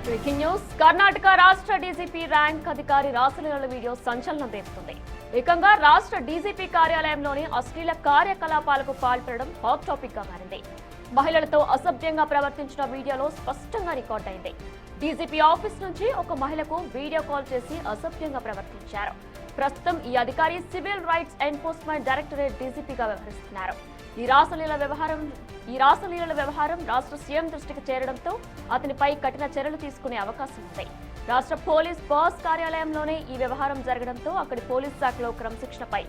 Breaking news Karnataka రాష్ట్ర DGP rank అధికారి రాసలీలల video సంచలనం రేపుతుంది. ఏకంగా రాష్ట్ర డీజీపీ కార్యాలయంలోని అశ్లీల కార్యకలాపాలకు పాల్పడడం హాట్ టాపిక్ గా మారింది. మహిళలతో అసభ్యంగా ప్రవర్తించిన వీడియోలో స్పష్టంగా రికార్డ్ అయింది. డీజీపీ ఆఫీస్ నుంచి ఒక మహిళకు వీడియో కాల్ చేసి అసభ్యంగా ప్రవర్తించారు. ప్రస్తుతం ఈ అధికారి సివిల్ రైట్స్ ఎన్ఫోర్స్మెంట్ డైరెక్టరేట్ డీజీపీగా వ్యవహరిస్తున్నారు. ఈ రాసలీలల వ్యవహారం రాష్ట్ర సీఎం దృష్టికి చేరడంతో అతనిపై కఠిన చర్యలు తీసుకునే అవకాశం ఉంది. రాష్ట్ర పోలీస్ బాస్ కార్యాలయంలోనే ఈ వ్యవహారం జరగడంతో అక్కడి పోలీస్ శాఖలో క్రమశిక్షణపై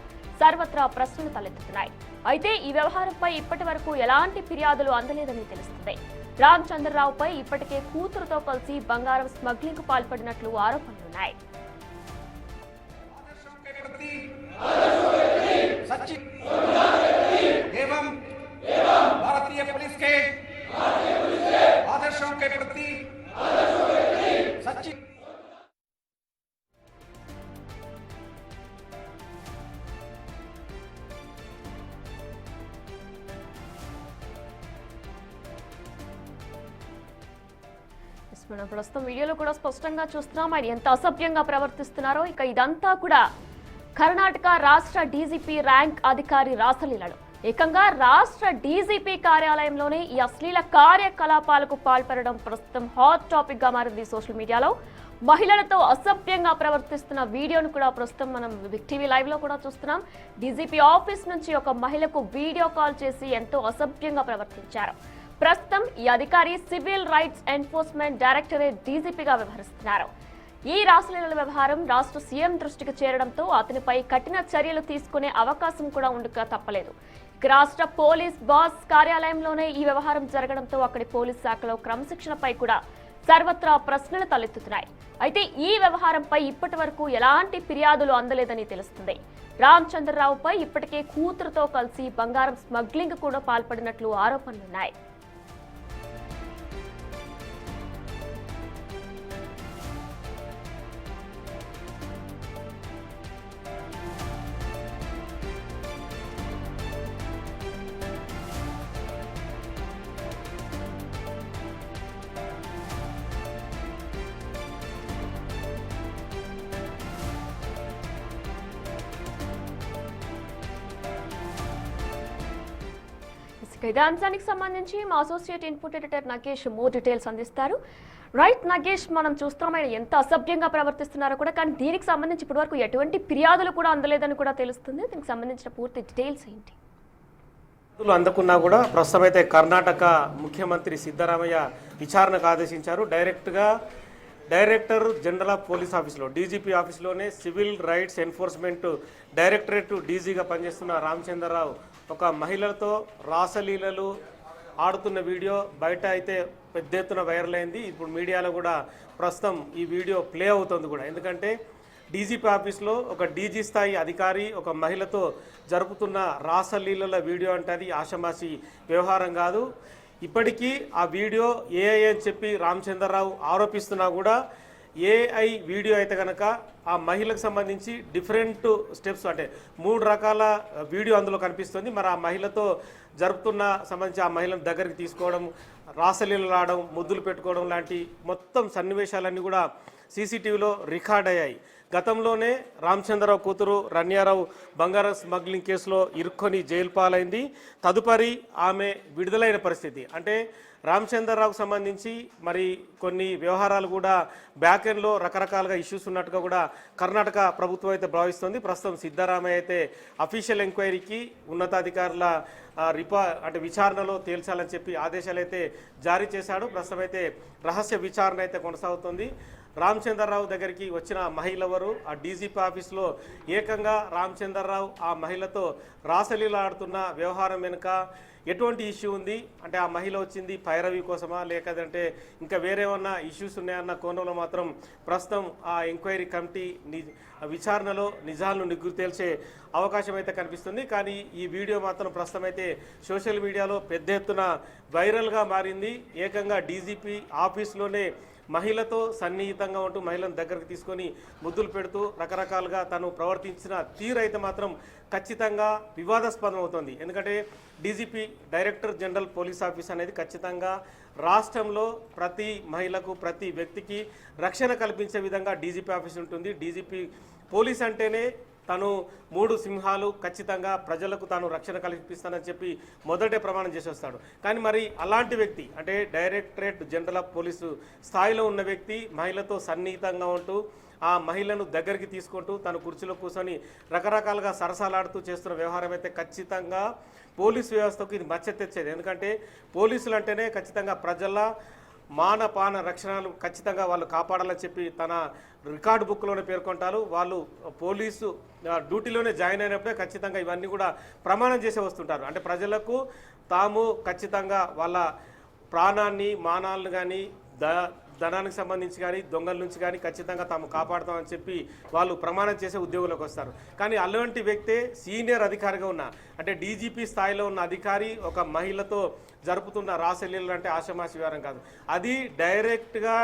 సర్వత్రా ప్రశ్నలు తలెత్తుతున్నాయి. అయితే ఈ వ్యవహారంపై ఇప్పటి వరకు ఎలాంటి ఫిర్యాదులు అందలేదని తెలుస్తుంది. రామచంద్రరావుపై ఇప్పటికే కూతురుతో కలిసి బంగారం స్మగ్లింగ్ కు పాల్పడినట్లు ఆరోపణలున్నాయి. भारतीय पुलिस के आदर्शों के प्रति सच्ची మనం ప్రస్తుతం వీడియోలో కూడా స్పష్టంగా చూస్తున్నాం ఆయన ఎంత అసభ్యంగా ప్రవర్తిస్తున్నారో. ఇక ఇదంతా కూడా కర్ణాటక రాష్ట్ర డీజీపీ ర్యాంక్ అధికారి రాసలీలలు. ఏకంగా రాష్ట్ర డీజీపీ కార్యాలయంలోనే ఈ అశ్లీల కార్యకలాపాలకు పాల్పడడం ప్రస్తుతం హాట్ టాపిక్ గా మారింది సోషల్ మీడియాలో. మహిళలతో అసభ్యంగా ప్రవర్తిస్తున్న వీడియోను కూడా ప్రస్తుతం మనం బిగ్ టీవీ లైవ్ లో కూడా చూస్తున్నాం. డీజీపీ ఆఫీస్ నుంచి ఒక మహిళకు వీడియో కాల్ చేసి ఎంతో అసభ్యంగా ప్రవర్తించారు. ప్రస్తుతం ఈ అధికారి సివిల్ రైట్స్ ఎన్ఫోర్స్మెంట్ డైరెక్టరేట్ డీజీపీగా వ్యవహరిస్తున్నారు. ఈ రాసలీలల వ్యవహారం రాష్ట్ర సీఎం దృష్టికి చేరడంతో అతనిపై కఠిన చర్యలు తీసుకునే అవకాశం కూడా ఉండక తప్పలేదు. రాష్ట్ర పోలీస్ బాస్ కార్యాలయంలోనే ఈ వ్యవహారం జరగడంతో అక్కడి పోలీస్ శాఖలో క్రమశిక్షణపై కూడా సర్వత్రా ప్రశ్నలు తలెత్తుతున్నాయి. అయితే ఈ వ్యవహారంపై ఇప్పటి వరకు ఎలాంటి ఫిర్యాదులు అందలేదని తెలుస్తుంది. రామచంద్రరావుపై ఇప్పటికే కూతురుతో కలిసి బంగారం స్మగ్లింగ్ కూడా పాల్పడినట్లు ఆరోపణలున్నాయి. ఇదే అంశానికి సంబంధించి మా associate input editor Nagesh more details అందిస్తారు. రైట్ నగేష్, మనం చూస్తున్నాం ఆయన ఎంత అసభ్యంగా ప్రవర్తిస్తున్నారో కూడా, కానీ దీనికి సంబంధించి ఇప్పటివరకు ఎటువంటి ఫిర్యాదులు కూడా అందలేదని కూడా తెలుస్తుంది. దీనికి సంబంధించిన పూర్తి డీటెయిల్స్ ఏంటి? అందకున్నా కూడా ప్రస్తుతం అయితే కర్ణాటక ముఖ్యమంత్రి సిద్ధరామయ్య విచారణకు ఆదేశించారు. డైరెక్టర్ జనరల్ ఆఫ్ పోలీస్ ఆఫీస్లో డీజీపీ ఆఫీస్లోనే సివిల్ రైట్స్ ఎన్ఫోర్స్మెంట్ డైరెక్టరేట్ డీజీగా పనిచేస్తున్న రామచంద్రరావు ఒక మహిళలతో రాసలీలలు ఆడుతున్న వీడియో బయట అయితే పెద్ద ఎత్తున వైరల్ అయింది. ఇప్పుడు మీడియాలో కూడా ప్రస్తుతం ఈ వీడియో ప్లే అవుతుంది కూడా. ఎందుకంటే డీజీపీ ఆఫీస్లో ఒక డీజీ స్థాయి అధికారి ఒక మహిళతో జరుపుతున్న రాసలీలల వీడియో అంటే అది ఆషమాషి వ్యవహారం కాదు. ఇప్పటికీ ఆ వీడియో ఏఐ అని చెప్పి రామచంద్రరావు ఆరోపిస్తున్నా కూడా ఏఐ వీడియో అయితే కనుక ఆ మహిళకు సంబంధించి డిఫరెంట్ స్టెప్స్ అంటే 3 రకాల వీడియో అందులో కనిపిస్తుంది. మరి ఆ మహిళతో జరుపుతున్న సంబంధించి ఆ మహిళను దగ్గరికి తీసుకోవడం, రాసలీలలు ఆడడం, ముద్దులు పెట్టుకోవడం లాంటి మొత్తం సన్నివేశాలన్నీ కూడా సీసీటీవీలో రికార్డ్ అయ్యాయి. గతంలోనే రామచంద్రరావు కూతురు రన్యారావు బంగారం స్మగ్లింగ్ కేసులో ఇరుక్కొని జైలు పాలైంది. తదుపరి ఆమె విడుదలైన పరిస్థితి. అంటే రామచంద్రరావుకు సంబంధించి మరి కొన్ని వ్యవహారాలు కూడా బ్యాక్ ఎండ్లో రకరకాలుగా ఇష్యూస్ ఉన్నట్టుగా కూడా కర్ణాటక ప్రభుత్వం అయితే భావిస్తుంది. ప్రస్తుతం సిద్ధరామయ్య అయితే అఫీషియల్ ఎంక్వైరీకి ఉన్నతాధికారుల విచారణలో తేల్చాలని చెప్పి ఆదేశాలు అయితే జారీ చేశాడు. ప్రస్తుతం అయితే రహస్య విచారణ అయితే కొనసాగుతుంది. రామచంద్రరావు దగ్గరికి వచ్చిన మహిళ ఎవరు, ఆ డీజీపీ ఆఫీస్లో ఏకంగా రామచంద్రరావు ఆ మహిళతో రాసలీల ఆడుతున్న వ్యవహారం వెనుక ఎటువంటి ఇష్యూ ఉంది, అంటే ఆ మహిళ వచ్చింది పైరవి కోసమా లేకపోతే ఇంకా వేరేమన్నా ఇష్యూస్ ఉన్నాయన్న కోణంలో మాత్రం ప్రస్తుతం ఆ ఎంక్వైరీ కమిటీ విచారణలో నిజాలను నిగ్గు తేల్చే అవకాశం అయితే కనిపిస్తుంది. కానీ ఈ వీడియో మాత్రం ప్రస్తుతం అయితే సోషల్ మీడియాలో పెద్ద ఎత్తున వైరల్గా మారింది. ఏకంగా డీజీపీ ఆఫీస్లోనే మహిళతో సన్నిహితంగా ఉంటూ మహిళను దగ్గరకు తీసుకొని ముద్దులు పెడుతూ రకరకాలుగా తను ప్రవర్తించిన తీరు అయితే మాత్రం ఖచ్చితంగా వివాదాస్పదం అవుతుంది. ఎందుకంటే DGP director general police office అనేది ఖచ్చితంగా రాష్ట్రంలో ప్రతి మహిళకు ప్రతి వ్యక్తికి రక్షణ కల్పించే విధంగా డీజీపీ ఆఫీస్ ఉంటుంది. డీజీపీ పోలీస్ అంటేనే తను 3 సింహాలు ఖచ్చితంగా ప్రజలకు తాను రక్షణ కల్పిస్తానని చెప్పి మొదటే ప్రమాణం చేసి వస్తాడు. కానీ మరి అలాంటి వ్యక్తి అంటే డైరెక్టరేట్ జనరల్ ఆఫ్ పోలీసు స్థాయిలో ఉన్న వ్యక్తి మహిళతో సన్నిహితంగా ఉంటూ ఆ మహిళను దగ్గరికి తీసుకుంటూ తను కుర్చీలో కూర్చొని రకరకాలుగా సరసాలాడుతూ చేస్తున్న వ్యవహారం అయితే ఖచ్చితంగా పోలీసు వ్యవస్థకు ఇది మచ్చ తెచ్చేది. ఎందుకంటే పోలీసులు అంటేనే ఖచ్చితంగా ప్రజల మానపాన రక్షణలు ఖచ్చితంగా వాళ్ళు కాపాడాలని చెప్పి తన రికార్డు బుక్లోనే పేర్కొంటారు. వాళ్ళు పోలీసు డ్యూటీలోనే జాయిన్ అయినప్పుడే ఖచ్చితంగా ఇవన్నీ కూడా ప్రమాణం చేసే వస్తుంటారు. అంటే ప్రజలకు తాము ఖచ్చితంగా వాళ్ళ ప్రాణాన్ని మానాలను కానీ ధనానికి సంబంధించి కానీ దొంగల నుంచి కానీ ఖచ్చితంగా తాము కాపాడుతామని చెప్పి వాళ్ళు ప్రమాణం చేసే ఉద్యోగులకు వస్తారు. కానీ అలాంటి వ్యక్తే సీనియర్ అధికారిగా ఉన్న అంటే డీజీపీ స్థాయిలో ఉన్న అధికారి ఒక మహిళతో జరుపుతున్న రాసలీలలు అంటే ఆషామాషి వ్యవహారం కాదు. అది డైరెక్ట్గా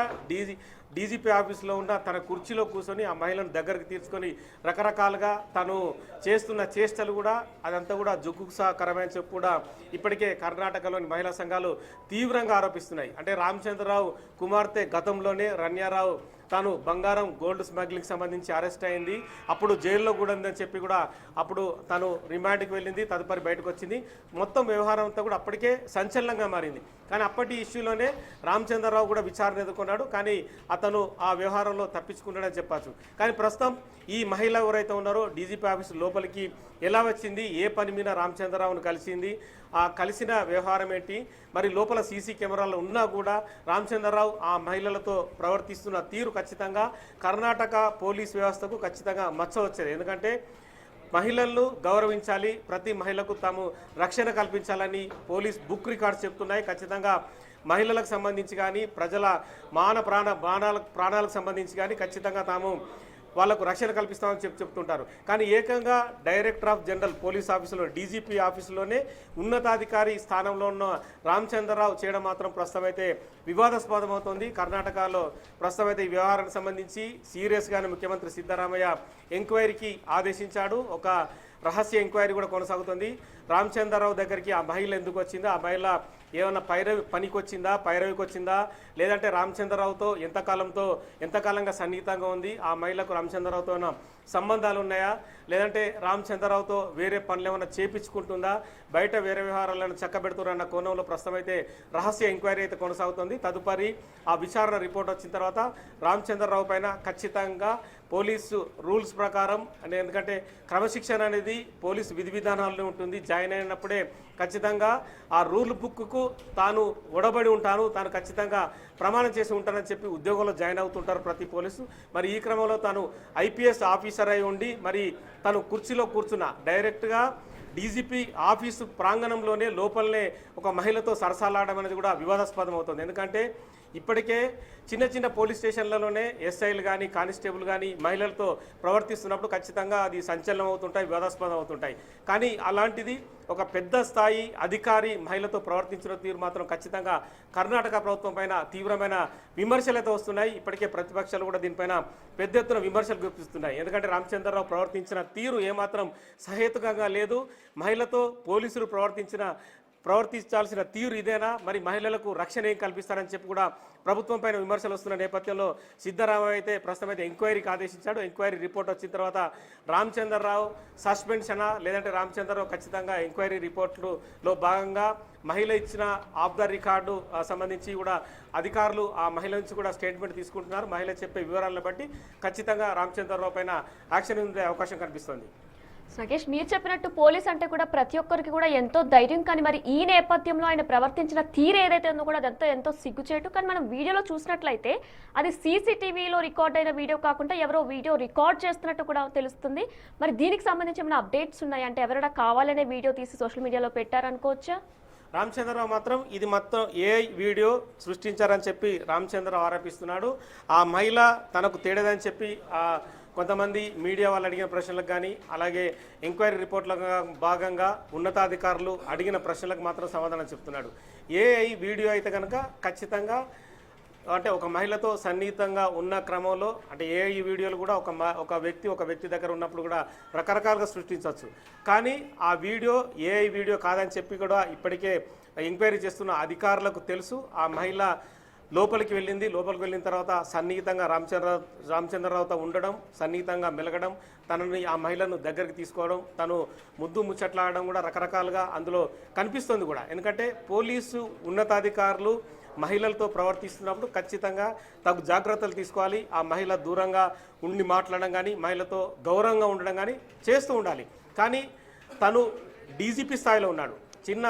డీజీపీ ఆఫీస్లో ఉన్న తన కుర్చీలో కూర్చొని ఆ మహిళను దగ్గరికి తీసుకొని రకరకాలుగా తను చేస్తున్న చేష్టలు కూడా అదంతా కూడా జుగుప్సాకరమైన చెప్పు కూడా ఇప్పటికే కర్ణాటకలోని మహిళా సంఘాలు తీవ్రంగా ఆరోపిస్తున్నాయి. అంటే రామచంద్రరావు కుమార్తె గతంలోనే రన్యారావు తాను బంగారం గోల్డ్ స్మగ్లింగ్ సంబంధించి అరెస్ట్ అయింది. అప్పుడు జైల్లో కూడా ఉందని చెప్పి కూడా అప్పుడు తను రిమాండ్కి వెళ్ళింది, తదుపరి బయటకు వచ్చింది. మొత్తం వ్యవహారం అంతా కూడా అప్పటికే సంచలనంగా మారింది. కానీ అప్పటి ఇష్యూలోనే రామచంద్రరావు కూడా విచారణ ఎదుర్కొన్నాడు. కానీ అతను ఆ వ్యవహారంలో తప్పించుకున్నాడని చెప్పచ్చు. కానీ ప్రస్తుతం ఈ మహిళ ఎవరైతే ఉన్నారో డీజీపీ ఆఫీస్ లోపలికి ఎలా వచ్చింది, ఏ పని మీద రామచంద్రరావును కలిసింది, ఆ కలిసిన వ్యవహారం ఏంటి, మరి లోపల సీసీ కెమెరాలు ఉన్నా కూడా రామచంద్రరావు ఆ మహిళలతో ప్రవర్తిస్తున్న తీరు ఖచ్చితంగా కర్ణాటక పోలీస్ వ్యవస్థకు ఖచ్చితంగా మచ్చ వచ్చేది. ఎందుకంటే మహిళలను గౌరవించాలి, ప్రతి మహిళకు తాము రక్షణ కల్పించాలని పోలీస్ బుక్ రికార్డ్స్ చెప్తున్నాయి. ఖచ్చితంగా మహిళలకు సంబంధించి కానీ ప్రజల ప్రాణాలకు సంబంధించి కానీ ఖచ్చితంగా తాము వాళ్లకు రక్షణ కల్పిస్తామని చెప్తుంటారు. కానీ ఏకంగా డైరెక్టర్ ఆఫ్ జనరల్ పోలీస్ ఆఫీసులో డీజీపీ ఆఫీసులోనే ఉన్నతాధికారి స్థానంలో ఉన్న రామచంద్రరావు చేయడం మాత్రం ప్రస్తుతం అయితే వివాదాస్పదం అవుతుంది. కర్ణాటకలో ప్రస్తుతం అయితే ఈ వ్యవహారానికి సంబంధించి సీరియస్గానే ముఖ్యమంత్రి సిద్ధరామయ్య ఎంక్వైరీకి ఆదేశించాడు. ఒక రహస్య ఎంక్వైరీ కూడా కొనసాగుతుంది. రామచంద్రరావు దగ్గరికి ఆ మహిళ ఎందుకు వచ్చిందా, ఆ మహిళ ఏమన్నా పనికి వచ్చిందా, పైరవికి వచ్చిందా, లేదంటే రామచంద్రరావుతో ఎంతకాలంగా సన్నిహితంగా ఉంది, ఆ మహిళకు రామచంద్రరావుతో ఏమైనా సంబంధాలు ఉన్నాయా, లేదంటే రామచంద్రరావుతో వేరే పనులు ఏమైనా చేపించుకుంటుందా, బయట వేరే వ్యవహారాలను చక్కబెడుతున్నారన్న కోణంలో ప్రస్తుతం అయితే రహస్య ఎంక్వైరీ అయితే కొనసాగుతుంది. తదుపరి ఆ విచారణ రిపోర్ట్ వచ్చిన తర్వాత రామచంద్రరావు పైన ఖచ్చితంగా పోలీసు రూల్స్ ప్రకారం అంటే ఎందుకంటే క్రమశిక్షణ అనేది పోలీసు విధి విధానాల్లో ఉంటుంది. జాయిన్ అయినప్పుడే ఖచ్చితంగా ఆ రూల్ బుక్కు తాను ఒడబడి ఉంటాను, తాను ఖచ్చితంగా ప్రమాణం చేసి ఉంటానని చెప్పి ఉద్యోగంలో జాయిన్ అవుతుంటారు ప్రతి పోలీసు. మరి ఈ క్రమంలో తాను ఐపీఎస్ ఆఫీసర్ అయి ఉండి మరి తను కుర్చీలో కూర్చున్న డైరెక్ట్గా డీజీపీ ఆఫీసు ప్రాంగణంలోనే లోపలనే ఒక మహిళతో సరసాలాడడం అనేది కూడా వివాదాస్పదం అవుతుంది. ఎందుకంటే ఇప్పటికే చిన్న చిన్న పోలీస్ స్టేషన్లలోనే ఎస్ఐలు కానీ కానిస్టేబుల్ కానీ మహిళలతో ప్రవర్తిస్తున్నప్పుడు ఖచ్చితంగా అది సంచలనం అవుతుంటాయి, వివాదాస్పదం అవుతుంటాయి. కానీ అలాంటిది ఒక పెద్ద స్థాయి అధికారి మహిళతో ప్రవర్తించిన తీరు మాత్రం ఖచ్చితంగా కర్ణాటక ప్రభుత్వం పైన తీవ్రమైన విమర్శలు అయితే వస్తున్నాయి. ఇప్పటికే ప్రతిపక్షాలు కూడా దీనిపైన పెద్ద ఎత్తున విమర్శలు గుర్తిస్తున్నాయి. ఎందుకంటే రామచంద్రరావు ప్రవర్తించిన తీరు ఏమాత్రం సహేతుకంగా లేదు. మహిళతో పోలీసులు ప్రవర్తించాల్సిన తీరు ఇదేనా, మరి మహిళలకు రక్షణ ఏం కల్పిస్తారని చెప్పి కూడా ప్రభుత్వం పైన విమర్శలు వస్తున్న నేపథ్యంలో సిద్ధరామయ్య అయితే ప్రస్తుతం అయితే ఎంక్వైరీకి ఆదేశించాడు. ఎంక్వైరీ రిపోర్ట్ వచ్చిన తర్వాత రామచంద్రరావు సస్పెన్షనా లేదంటే రామచంద్రరావు ఖచ్చితంగా ఎంక్వైరీ రిపోర్టులో భాగంగా మహిళ ఇచ్చిన ఆఫ్ ద రికార్డు సంబంధించి కూడా అధికారులు ఆ మహిళ నుంచి కూడా స్టేట్మెంట్ తీసుకుంటున్నారు. మహిళ చెప్పే వివరాలను బట్టి ఖచ్చితంగా రామచంద్రరావు పైన యాక్షన్ ఉండే అవకాశం కనిపిస్తుంది. నాగేష్, మీరు చెప్పినట్టు పోలీస్ అంటే కూడా ప్రతి ఒక్కరికి కూడా ఎంతో ధైర్యం. కానీ మరి ఈ నేపథ్యంలో ఆయన ప్రవర్తించిన తీరు ఏదైతే ఉందో కూడా అదంతా ఎంతో సిగ్గుచేటు. కానీ మనం వీడియోలో చూసినట్లయితే అది సీసీటీవీలో రికార్డ్ అయిన వీడియో కాకుండా ఎవరో వీడియో రికార్డ్ చేస్తున్నట్టు కూడా తెలుస్తుంది. మరి దీనికి సంబంధించి ఏమైనా అప్డేట్స్ ఉన్నాయి అంటే ఎవరైనా కావాలనే వీడియో తీసి సోషల్ మీడియాలో పెట్టారనుకోవచ్చా? రామచంద్రరావు మాత్రం ఇది మొత్తం ఏఐ వీడియో సృష్టించారని చెప్పి రామచంద్రరావు ఆరోపిస్తున్నాడు. ఆ మహిళ తనకు తేడదని చెప్పి కొంతమంది మీడియా వాళ్ళు అడిగిన ప్రశ్నలకు కానీ అలాగే ఎంక్వైరీ రిపోర్ట్లకు భాగంగా ఉన్నతాధికారులు అడిగిన ప్రశ్నలకు మాత్రం సమాధానం చెప్తున్నాడు. ఏఐ వీడియో అయితే కనుక ఖచ్చితంగా అంటే ఒక మహిళతో సన్నిహితంగా ఉన్న క్రమంలో అంటే ఈ వీడియోలు కూడా ఒక వ్యక్తి దగ్గర ఉన్నప్పుడు కూడా రకరకాలుగా సృష్టించవచ్చు. కానీ ఆ వీడియో వీడియో కాదని చెప్పి కూడా ఇప్పటికే ఎంక్వైరీ చేస్తున్న అధికారులకు తెలుసు. ఆ మహిళ లోపలికి వెళ్ళిన తర్వాత సన్నిహితంగా రామచంద్రరావుతో ఉండడం, సన్నిహితంగా మెలగడం, తనని ఆ మహిళను దగ్గరికి తీసుకోవడం, తను ముద్దు ముచ్చట్లాడడం కూడా రకరకాలుగా అందులో కనిపిస్తుంది కూడా. ఎందుకంటే పోలీసు ఉన్నతాధికారులు మహిళలతో ప్రవర్తిస్తున్నప్పుడు ఖచ్చితంగా తగు జాగ్రత్తలు తీసుకోవాలి. ఆ మహిళ దూరంగా ఉండి మాట్లాడడం కానీ, మహిళతో గౌరవంగా ఉండడం కానీ చేస్తూ ఉండాలి. కానీ తను డీజీపీ స్థాయిలో ఉన్నాడు, చిన్న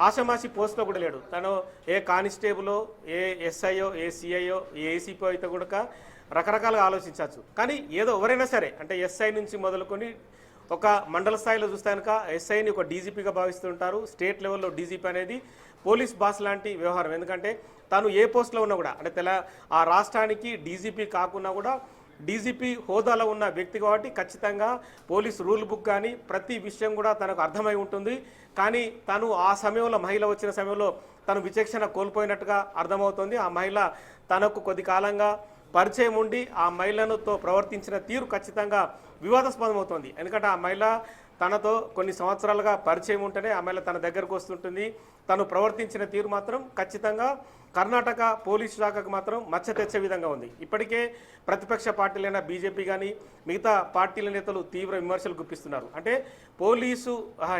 ఆషమాషి పోస్ట్లో కూడా లేడు. తను ఏ కానిస్టేబులో, ఏ ఎస్ఐయో, ఏ సిఐయో, ఏ ఏసీపీ అయితే కూడా రకరకాలుగా ఆలోచించవచ్చు. కానీ ఏదో ఎవరైనా సరే అంటే ఎస్ఐ నుంచి మొదలుకొని ఒక మండల స్థాయిలో చూస్తే కనుక ఎస్ఐని ఒక డీజీపీగా భావిస్తుంటారు. స్టేట్ లెవెల్లో డీజీపీ అనేది పోలీస్ బాస్ లాంటి వ్యవహారం. ఎందుకంటే తను ఏ పోస్ట్లో ఉన్నా కూడా అంటే ఆ రాష్ట్రానికి డీజీపీ కాకున్నా కూడా డీజీపీ హోదాలో ఉన్న వ్యక్తి కాబట్టి ఖచ్చితంగా పోలీస్ రూల్ బుక్ కానీ ప్రతి విషయం కూడా తనకు అర్థమై ఉంటుంది. కానీ తను ఆ సమయంలో మహిళ వచ్చిన సమయంలో తను విచక్షణ కోల్పోయినట్టుగా అర్థమవుతుంది. ఆ మహిళ తనకు కొద్ది కాలంగా పరిచయం ఉండి ఆ మహిళతో ప్రవర్తించిన తీరు ఖచ్చితంగా వివాదాస్పదమవుతుంది. ఎందుకంటే ఆ మహిళ తనతో కొన్ని సంవత్సరాలుగా పరిచయం ఉంటేనే ఆ మహిళ తన దగ్గరకు వస్తుంటుంది. తను ప్రవర్తించిన తీరు మాత్రం ఖచ్చితంగా కర్ణాటక పోలీసు శాఖకు మాత్రం మచ్చ తెచ్చే విధంగా ఉంది. ఇప్పటికే ప్రతిపక్ష పార్టీలైన బీజేపీ కానీ మిగతా పార్టీల నేతలు తీవ్ర విమర్శలు గుప్పిస్తున్నారు. అంటే పోలీసు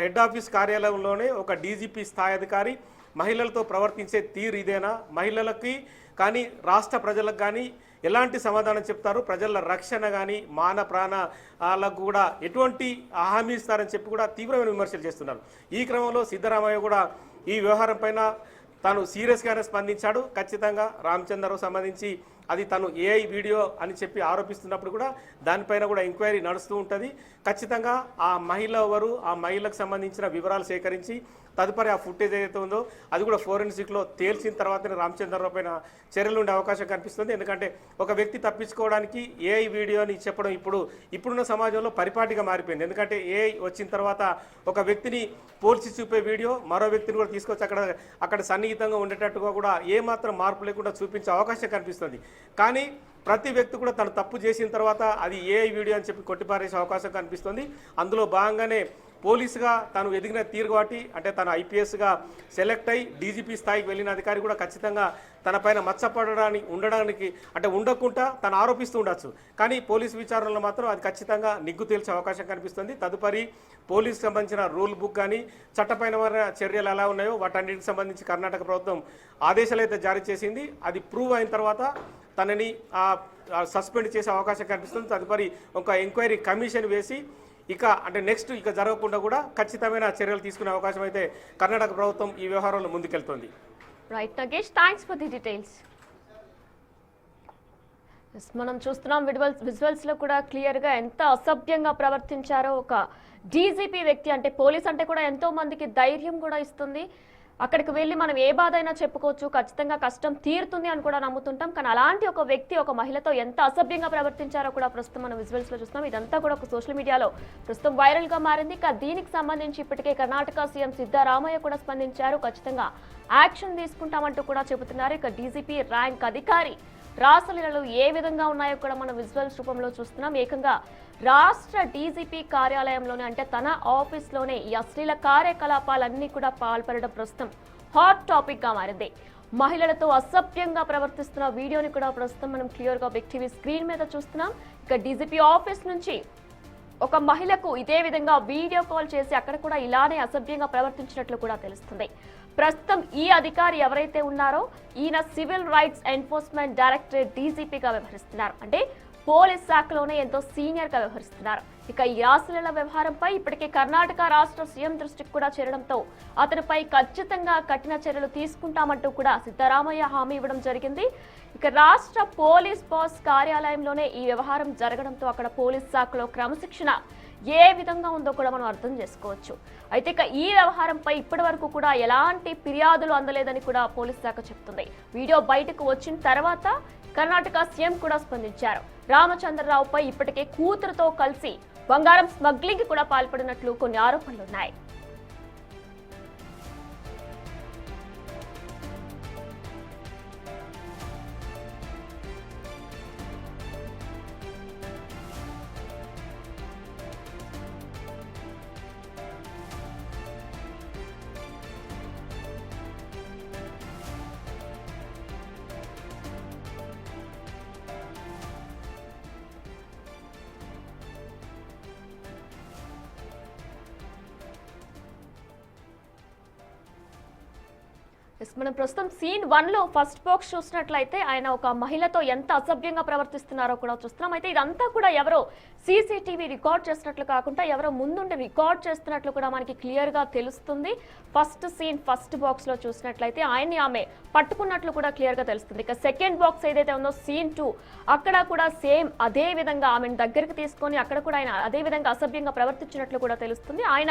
హెడ్ ఆఫీస్ కార్యాలయంలోనే ఒక డీజీపీ స్థాయి అధికారి మహిళలతో ప్రవర్తించే తీరు ఇదేనా? మహిళలకి కానీ రాష్ట్ర ప్రజలకు కానీ ఎలాంటి సమాధానం చెప్తారు? ప్రజల రక్షణ కానీ మాన ప్రాణాలకు కూడా ఎటువంటి హామీ ఇస్తారని చెప్పి కూడా తీవ్రమైన విమర్శలు చేస్తున్నారు. ఈ క్రమంలో సిద్ధరామయ్య కూడా ఈ వ్యవహారం పైన తాను సీరియస్గానే స్పందించాడు. ఖచ్చితంగా రామచంద్రరావు సంబంధించి అది తను ఏఐ వీడియో అని చెప్పి ఆరోపిస్తున్నప్పుడు కూడా దానిపైన కూడా ఎంక్వైరీ నడుస్తూ ఉంటుంది. ఖచ్చితంగా ఆ మహిళ ఎవరు, ఆ మహిళకు సంబంధించిన వివరాలు సేకరించి తదుపరి ఆ ఫుటేజ్ ఏదైతే ఉందో అది కూడా ఫోరెన్సిక్లో తేల్చిన తర్వాతనే రామచంద్రరావు పైన చర్యలు ఉండే అవకాశం కనిపిస్తుంది. ఎందుకంటే ఒక వ్యక్తి తప్పించుకోవడానికి ఏఐ వీడియో అని చెప్పడం ఇప్పుడున్న సమాజంలో పరిపాటిగా మారిపోయింది. ఎందుకంటే ఏఐ వచ్చిన తర్వాత ఒక వ్యక్తిని పోల్చి చూపే వీడియో మరో వ్యక్తిని కూడా తీసుకొచ్చి అక్కడ సన్నిహితంగా ఉండేటట్టుగా కూడా ఏమాత్రం మార్పు లేకుండా చూపించే అవకాశం కనిపిస్తుంది. కానీ ప్రతి వ్యక్తి కూడా తను తప్పు చేసిన తర్వాత అది ఏఐ వీడియో అని చెప్పి కొట్టిపారేసే అవకాశం కనిపిస్తుంది. అందులో భాగంగానే పోలీసుగా తను ఎదిగిన తీరు కాబట్టి అంటే తను ఐపీఎస్గా సెలెక్ట్ అయ్యి డీజీపీ స్థాయికి వెళ్ళిన అధికారి కూడా ఖచ్చితంగా తన పైన ఉండడానికి అంటే ఉండకుండా తను ఆరోపిస్తూ ఉండొచ్చు. కానీ పోలీసు విచారణలో మాత్రం అది ఖచ్చితంగా నిగ్గు తేల్చే అవకాశం కనిపిస్తుంది. తదుపరి పోలీసుకు సంబంధించిన రూల్ బుక్ కానీ చట్టపైన చర్యలు ఎలా ఉన్నాయో వాటన్నిటికి సంబంధించి కర్ణాటక ప్రభుత్వం ఆదేశాలు అయితే జారీ చేసింది. అది ప్రూవ్ అయిన తర్వాత తనని సస్పెండ్ చేసే అవకాశం కనిపిస్తుంది. తదుపరి ఒక ఎంక్వైరీ కమిషన్ వేసి అంటే నెక్స్ట్ జరగకుండా కూడా ఖచ్చితమైన చర్యలు తీసుకునే అవకాశం అయితే కర్ణాటక ప్రభుత్వం ఈ వ్యవహారంలో ముందుకెళ్తుంది. Right Nagesh, thanks for the details. మనం చూస్తున్నాం విజువల్స్ లో కూడా క్లియర్ గా ఎంత అసభ్యంగా ప్రవర్తించారో ఒక డీజీపీ వ్యక్తి. అంటే పోలీస్ అంటే కూడా ఎంతో మందికి ధైర్యం కూడా ఇస్తుంది. అక్కడికి వెళ్ళి మనం ఏ బాధ అయినా చెప్పుకోవచ్చు, ఖచ్చితంగా కష్టం తీరుతుంది అని కూడా నమ్ముతుంటాం. కానీ అలాంటి ఒక వ్యక్తి ఒక మహిళతో ఎంత అసభ్యంగా ప్రవర్తించారో కూడా ప్రస్తుతం మనం విజువల్స్ లో చూస్తున్నాం. ఇదంతా కూడా ఒక సోషల్ మీడియాలో ప్రస్తుతం వైరల్ గా మారింది. దీనికి సంబంధించి ఇప్పటికే కర్ణాటక సీఎం సిద్ధరామయ్య కూడా స్పందించారు. ఖచ్చితంగా యాక్షన్ తీసుకుంటామంటూ కూడా చెబుతున్నారు. ఇక డీజీపీ ర్యాంక్ అధికారి రాసలీలలు ఏ విధంగా ఉన్నాయో కూడా మనం విజువల్స్ రూపంలో చూస్తున్నాం. ఏకంగా రాష్ట్ర డీజీపీ కార్యాలయంలోనే అంటే తన ఆఫీస్లోనే ఈ అశ్లీల కార్యకలాపాలన్నీ కూడా పాల్పడడం ప్రస్తుతం హాట్ టాపిక్ గా మారింది. మహిళలతో అసభ్యంగా ప్రవర్తిస్తున్న వీడియోని కూడా ప్రస్తుతం మనం క్లియర్ గా బిగ్ టీవీ స్క్రీన్ మీద చూస్తున్నాం. ఇక డీజీపీ ఆఫీస్ నుంచి ఒక మహిళకు ఇదే విధంగా వీడియో కాల్ చేసి అక్కడ కూడా ఇలానే అసభ్యంగా ప్రవర్తించినట్లు కూడా తెలుస్తుంది. ప్రస్తుతం ఈ అధికారి ఎవరైతే ఉన్నారో ఈయన సివిల్ రైట్స్ ఎన్ఫోర్స్మెంట్ డైరెక్టరేట్ డీజీపీగా వ్యవహరిస్తున్నారు. అంటే పోలీస్ శాఖలోనే ఎంతో సీనియర్ గా వ్యవహరిస్తున్నారు. ఇక ఈ రాసలీల వ్యవహారంపై ఇప్పటికే కర్ణాటక రాష్ట్ర సీఎం దృష్టికి కూడా చేరడంతో అతనిపై ఖచ్చితంగా కఠిన చర్యలు తీసుకుంటామంటూ కూడా సిద్ధరామయ్య హామీ ఇవ్వడం జరిగింది. ఇక రాష్ట్ర పోలీస్ బాస్ కార్యాలయంలోనే ఈ వ్యవహారం జరగడంతో అక్కడ పోలీస్ శాఖలో క్రమశిక్షణ ఏ విధంగా ఉందో కూడా మనం అర్థం చేసుకోవచ్చు. అయితే ఇక ఈ వ్యవహారంపై ఇప్పటి వరకు కూడా ఎలాంటి ఫిర్యాదులు అందలేదని కూడా పోలీస్ శాఖ చెప్తుంది. వీడియో బయటకు వచ్చిన తర్వాత కర్ణాటక సీఎం కూడా స్పందించారు. రామచంద్రరావుపై ఇప్పటికే కూతురుతో కలిసి బంగారం స్మగ్లింగ్ కూడా పాల్పడినట్లు కొన్ని ఆరోపణలున్నాయి. ఎస్, మనం ప్రస్తుతం సీన్ 1 లో ఫస్ట్ బాక్స్ చూసినట్లయితే ఆయన ఒక మహిళతో ఎంత అసభ్యంగా ప్రవర్తిస్తున్నారో కూడా చూస్తున్నాం. అయితే ఇదంతా కూడా ఎవరో సీసీటీవీ రికార్డ్ చేసినట్లు కాకుండా ఎవరో ముందుండి రికార్డ్ చేస్తున్నట్లు కూడా మనకి క్లియర్ గా తెలుస్తుంది. ఫస్ట్ సీన్ ఫస్ట్ బాక్స్ లో చూసినట్లయితే ఆయన్ని ఆమె పట్టుకున్నట్లు కూడా క్లియర్ గా తెలుస్తుంది. ఇక సెకండ్ బాక్స్ ఏదైతే ఉందో సీన్ 2 అక్కడ కూడా సేమ్ అదే విధంగా ఆమెను దగ్గరికి తీసుకొని అక్కడ కూడా ఆయన అదే విధంగా అసభ్యంగా ప్రవర్తించినట్లు కూడా తెలుస్తుంది. ఆయన